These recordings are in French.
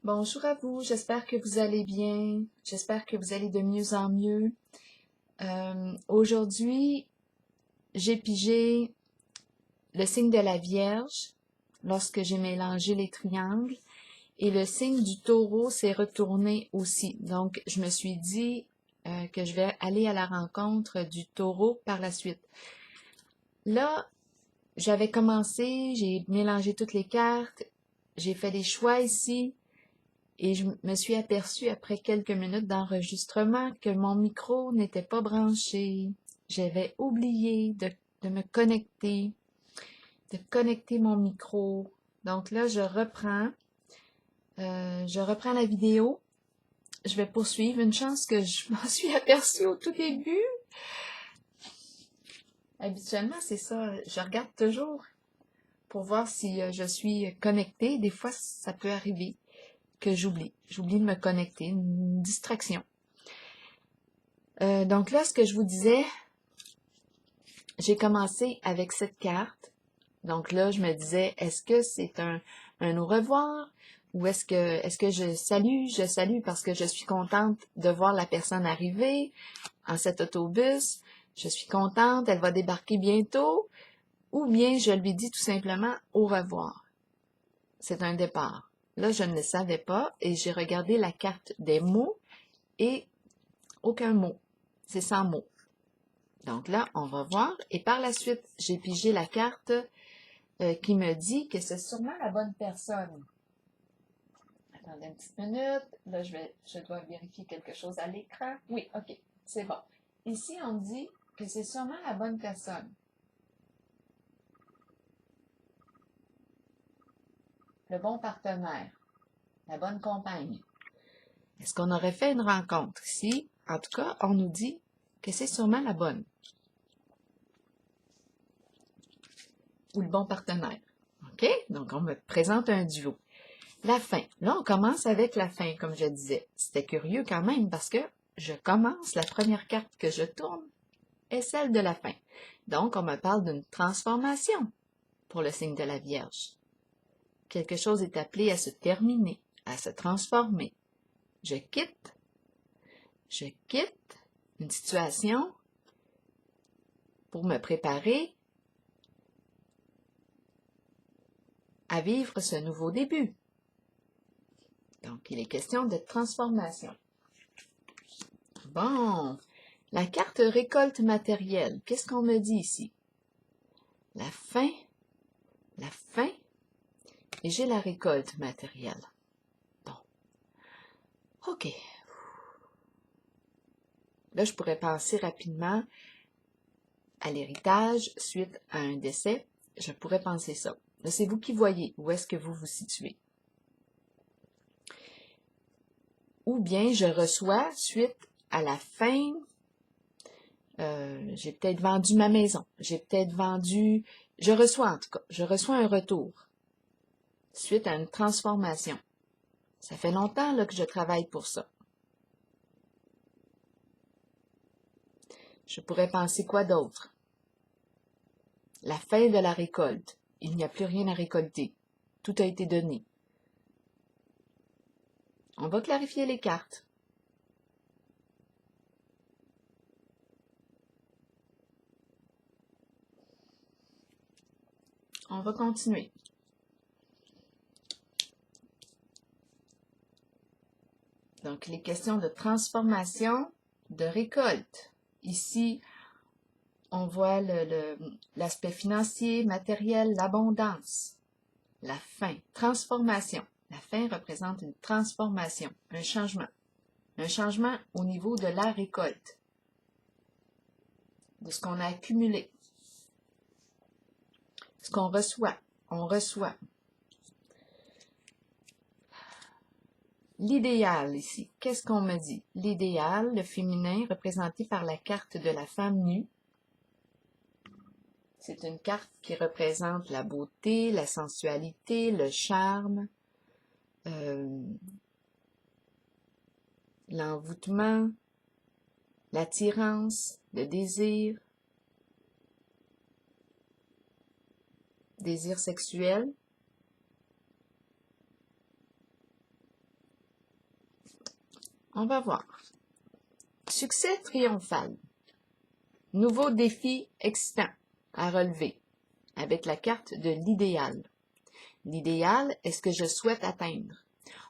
Bonjour à vous, j'espère que vous allez bien, j'espère que vous allez de mieux en mieux. Aujourd'hui, j'ai pigé le signe de la Vierge lorsque j'ai mélangé les triangles et le signe du Taureau s'est retourné aussi. Donc, je me suis dit que je vais aller à la rencontre du Taureau par la suite. Là, j'avais commencé, j'ai mélangé toutes les cartes, j'ai fait des choix ici. Et je me suis aperçue après quelques minutes d'enregistrement que mon micro n'était pas branché. J'avais oublié de me connecter, de connecter mon micro. Donc là, je reprends la vidéo. Je vais poursuivre. Une chance que je m'en suis aperçue au tout début. Habituellement, c'est ça. Je regarde toujours pour voir si je suis connectée. Des fois, ça peut arriver que j'oublie. J'oublie de me connecter, une distraction. Donc là, ce que je vous disais, j'ai commencé avec cette carte. Donc là, je me disais, est-ce que c'est un au revoir ou est-ce que je salue parce que je suis contente de voir la personne arriver en cet autobus. Je suis contente, elle va débarquer bientôt. Ou bien je lui dis tout simplement au revoir. C'est un départ. Là, je ne le savais pas et j'ai regardé la carte des mots et aucun mot. C'est sans mots. Donc là, on va voir. Et par la suite, j'ai pigé la carte qui me dit que c'est sûrement la bonne personne. Attendez une petite minute. Là, je dois vérifier quelque chose à l'écran. Oui, OK, c'est bon. Ici, on dit que c'est sûrement la bonne personne. Le bon partenaire. La bonne compagne. Est-ce qu'on aurait fait une rencontre ici? En tout cas, on nous dit que c'est sûrement la bonne. Ou le bon partenaire. OK? Donc, on me présente un duo. La fin. Là, on commence avec la fin, comme je disais. C'était curieux quand même parce que je commence, la première carte que je tourne est celle de la fin. Donc, on me parle d'une transformation pour le signe de la Vierge. Quelque chose est appelé à se terminer, à se transformer. Je quitte une situation pour me préparer à vivre ce nouveau début. Donc, il est question de transformation. Bon, la carte récolte matérielle. Qu'est-ce qu'on me dit ici? La fin, et j'ai la récolte matérielle. Bon, OK. Là, je pourrais penser rapidement à l'héritage suite à un décès. Je pourrais penser ça. Là, c'est vous qui voyez où est-ce que vous vous situez. Ou bien je reçois suite à la fin, j'ai peut-être vendu ma maison, je reçois en tout cas, je reçois un retour suite à une transformation. Ça fait longtemps là, que je travaille pour ça. Je pourrais penser quoi d'autre? La fin de la récolte. Il n'y a plus rien à récolter. Tout a été donné. On va clarifier les cartes. On va continuer. Donc, les questions de transformation, de récolte. Ici, on voit l'aspect financier, matériel, l'abondance, la fin, transformation. La fin représente une transformation, un changement au niveau de la récolte, de ce qu'on a accumulé, ce qu'on reçoit. On reçoit. L'idéal ici, qu'est-ce qu'on me dit? L'idéal, le féminin, représenté par la carte de la femme nue. C'est une carte qui représente la beauté, la sensualité, le charme, l'envoûtement, l'attirance, le désir sexuel. On va voir. Succès triomphal. Nouveau défi excitant à relever avec la carte de l'idéal. L'idéal est ce que je souhaite atteindre.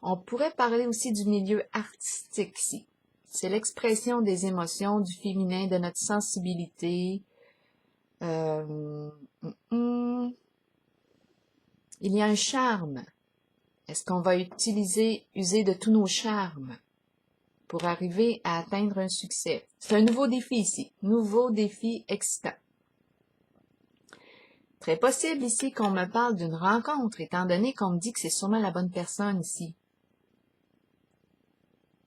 On pourrait parler aussi du milieu artistique ici. C'est l'expression des émotions, du féminin, de notre sensibilité. Il y a un charme. Est-ce qu'on va user de tous nos charmes pour arriver à atteindre un succès? C'est un nouveau défi ici. Nouveau défi excitant. Très possible ici qu'on me parle d'une rencontre, étant donné qu'on me dit que c'est sûrement la bonne personne ici.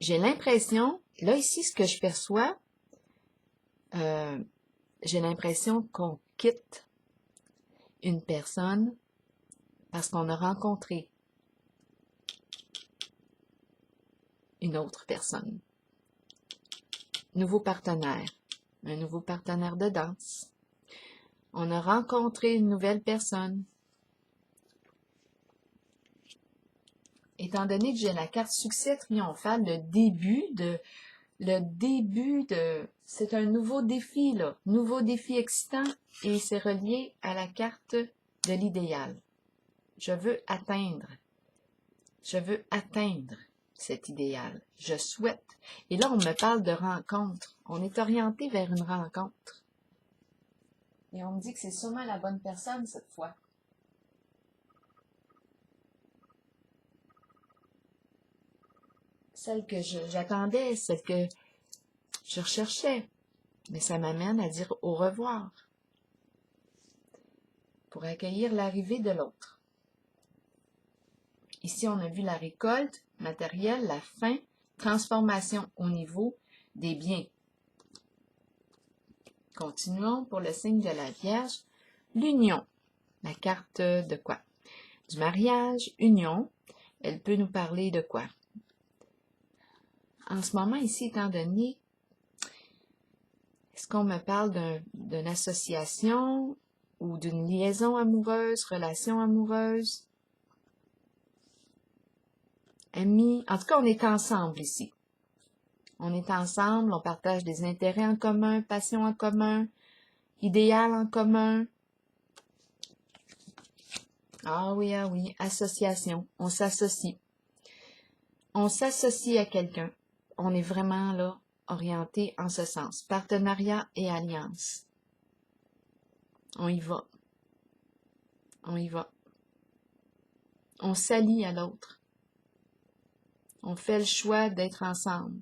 J'ai l'impression, là ici, ce que je perçois, j'ai l'impression qu'on quitte une personne parce qu'on a rencontré une autre personne. Nouveau partenaire, un nouveau partenaire de danse. On a rencontré une nouvelle personne. Étant donné que j'ai la carte succès triomphal, c'est un nouveau défi, là. Nouveau défi excitant et c'est relié à la carte de l'idéal. Je veux atteindre cet idéal. Je souhaite. Et là, on me parle de rencontre. On est orienté vers une rencontre. Et on me dit que c'est sûrement la bonne personne cette fois. Celle que j'attendais, celle que je recherchais. Mais ça m'amène à dire au revoir pour accueillir l'arrivée de l'autre. Ici, on a vu la récolte matérielle, la fin, transformation au niveau des biens. Continuons pour le signe de la Vierge. L'union. La carte de quoi? Du mariage, union. Elle peut nous parler de quoi? En ce moment ici, étant donné, est-ce qu'on me parle d'une association ou d'une liaison amoureuse, relation amoureuse? Amis? En tout cas, on est ensemble ici. On est ensemble, on partage des intérêts en commun, passion en commun, idéal en commun. Ah oui, association. On s'associe. On s'associe à quelqu'un. On est vraiment là, orienté en ce sens. Partenariat et alliance. On y va. On y va. On s'allie à l'autre. On fait le choix d'être ensemble.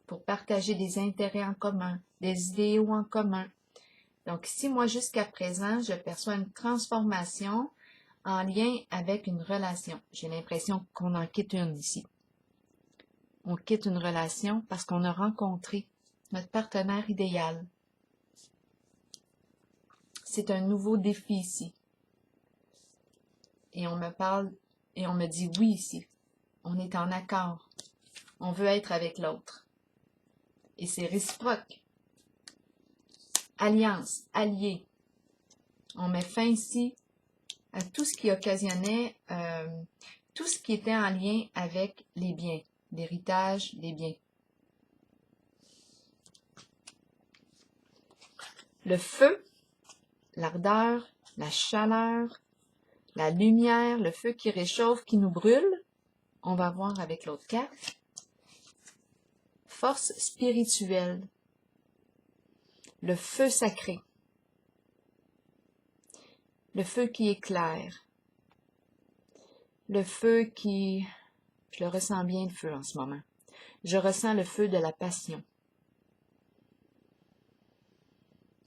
Pour partager des intérêts en commun, des idéaux en commun. Donc ici, moi, jusqu'à présent, je perçois une transformation en lien avec une relation. J'ai l'impression qu'on en quitte une ici. On quitte une relation parce qu'on a rencontré notre partenaire idéal. C'est un nouveau défi ici. Et on me parle, et on me dit oui ici. On est en accord. On veut être avec l'autre. Et c'est réciproque. Alliance, allié. On met fin ici à tout ce qui occasionnait, tout ce qui était en lien avec les biens, l'héritage, les biens. Le feu, l'ardeur, la chaleur, la lumière, le feu qui réchauffe, qui nous brûle. On va voir avec l'autre carte. Force spirituelle. Le feu sacré. Le feu qui éclaire. Le feu qui... Je le ressens bien, le feu, en ce moment. Je ressens le feu de la passion.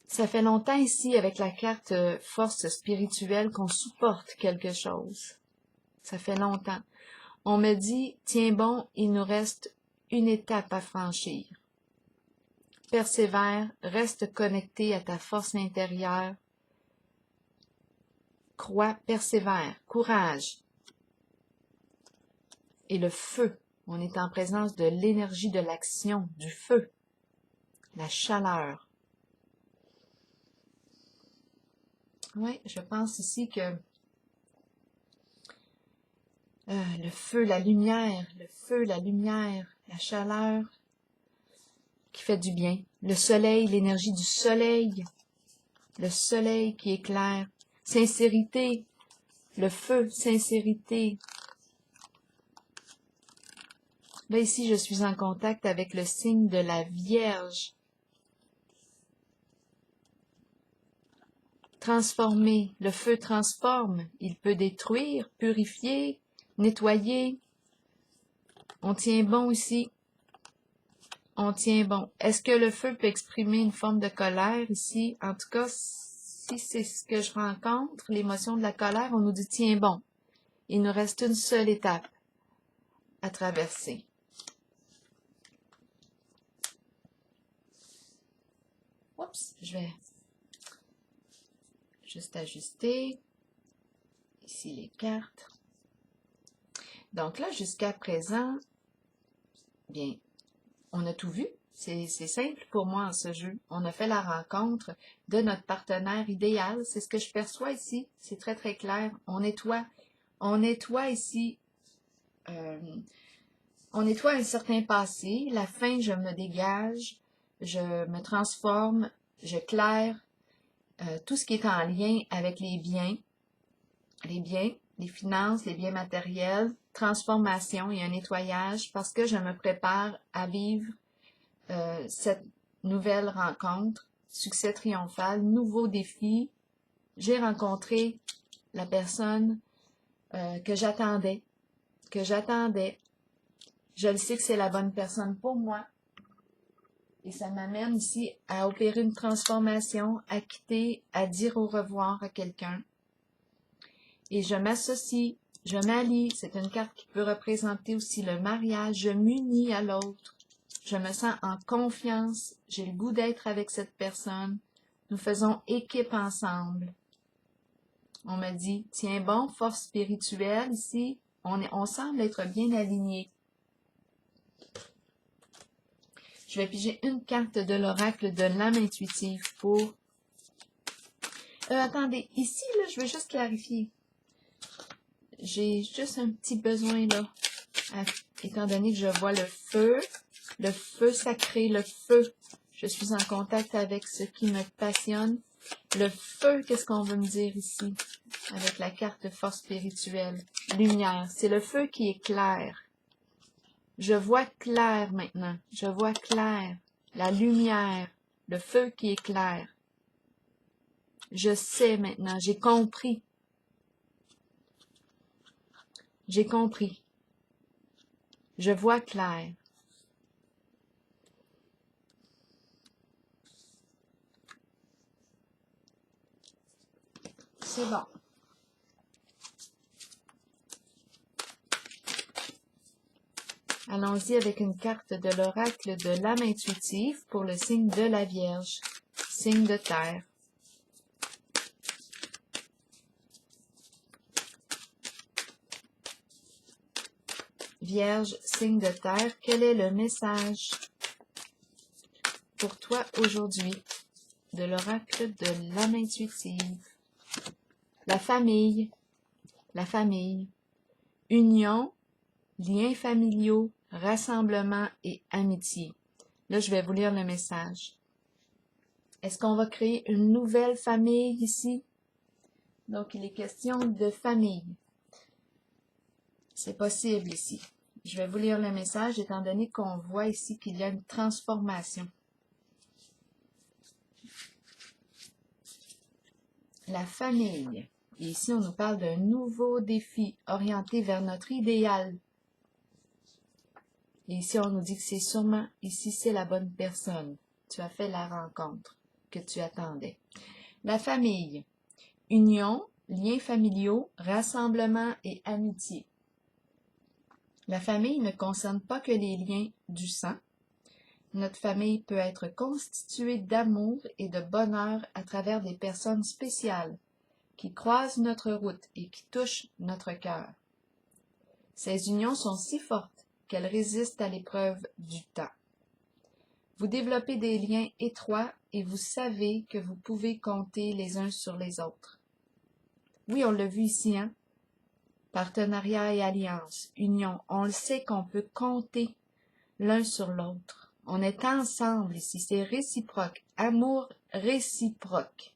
Ça fait longtemps ici, avec la carte force spirituelle, qu'on supporte quelque chose. Ça fait longtemps. On me dit, tiens bon, il nous reste une étape à franchir. Persévère, reste connecté à ta force intérieure. Crois, persévère, courage. Et le feu, on est en présence de l'énergie de l'action, du feu, la chaleur. Oui, je pense ici que le feu, la lumière, la chaleur qui fait du bien. Le soleil, l'énergie du soleil, le soleil qui éclaire. Sincérité, le feu, sincérité. Là, ici, je suis en contact avec le signe de la Vierge. Transformer, le feu transforme. Il peut détruire, purifier, nettoyer. On tient bon ici. On tient bon. Est-ce que le feu peut exprimer une forme de colère ici? En tout cas, si c'est ce que je rencontre, l'émotion de la colère, on nous dit tiens bon. Il nous reste une seule étape à traverser. Oups, je vais juste ajuster ici les cartes. Donc là, jusqu'à présent, bien, on a tout vu. C'est simple pour moi en ce jeu. On a fait la rencontre de notre partenaire idéal. C'est ce que je perçois ici. C'est très, très clair. On nettoie ici. On nettoie un certain passé. La fin, je me dégage. Je me transforme. Je claire tout ce qui est en lien avec les biens, les finances, les biens matériels, transformation et un nettoyage parce que je me prépare à vivre cette nouvelle rencontre, succès triomphal, nouveau défi. J'ai rencontré la personne que j'attendais. Je le sais que c'est la bonne personne pour moi. Et ça m'amène ici à opérer une transformation, à quitter, à dire au revoir à quelqu'un. Et je m'associe, je m'allie. C'est une carte qui peut représenter aussi le mariage. Je m'unis à l'autre. Je me sens en confiance. J'ai le goût d'être avec cette personne. Nous faisons équipe ensemble. On me dit, tiens bon, force spirituelle ici. On semble être bien alignés. Je vais piger une carte de l'oracle de l'âme intuitive pour... attendez, ici, là, je veux juste clarifier. J'ai juste un petit besoin, là, étant donné que je vois le feu sacré, le feu. Je suis en contact avec ce qui me passionne. Le feu, qu'est-ce qu'on veut me dire ici? Avec la carte force spirituelle. Lumière, c'est le feu qui est clair. Je vois clair maintenant. Je vois clair. La lumière. Le feu qui est clair. Je sais maintenant. J'ai compris. J'ai compris. Je vois clair. C'est bon. Allons-y avec une carte de l'oracle de l'âme intuitive pour le signe de la Vierge, signe de terre. Vierge, signe de terre, quel est le message pour toi aujourd'hui de l'oracle de l'âme intuitive? La famille, union, liens familiaux, rassemblement et amitié. Là, je vais vous lire le message. Est-ce qu'on va créer une nouvelle famille ici? Donc, il est question de famille. C'est possible ici. Je vais vous lire le message étant donné qu'on voit ici qu'il y a une transformation. La famille. Et ici, on nous parle d'un nouveau défi orienté vers notre idéal. Et ici, on nous dit que c'est sûrement, ici, c'est la bonne personne. Tu as fait la rencontre que tu attendais. La famille. Union, liens familiaux, rassemblement et amitié. La famille ne concerne pas que les liens du sang. Notre famille peut être constituée d'amour et de bonheur à travers des personnes spéciales qui croisent notre route et qui touchent notre cœur. Ces unions sont si fortes qu'elles résistent à l'épreuve du temps. Vous développez des liens étroits et vous savez que vous pouvez compter les uns sur les autres. Oui, on l'a vu ici, hein? Partenariat et alliance, union. On le sait qu'on peut compter l'un sur l'autre. On est ensemble ici, c'est réciproque. Amour réciproque.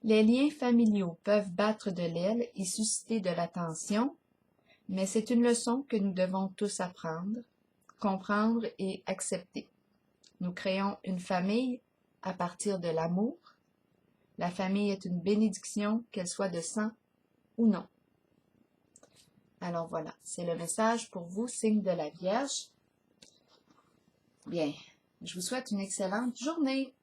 Les liens familiaux peuvent battre de l'aile et susciter de la tension, mais c'est une leçon que nous devons tous apprendre, comprendre et accepter. Nous créons une famille à partir de l'amour. La famille est une bénédiction, qu'elle soit de sang ou non. Alors voilà, c'est le message pour vous, signe de la Vierge. Bien, je vous souhaite une excellente journée.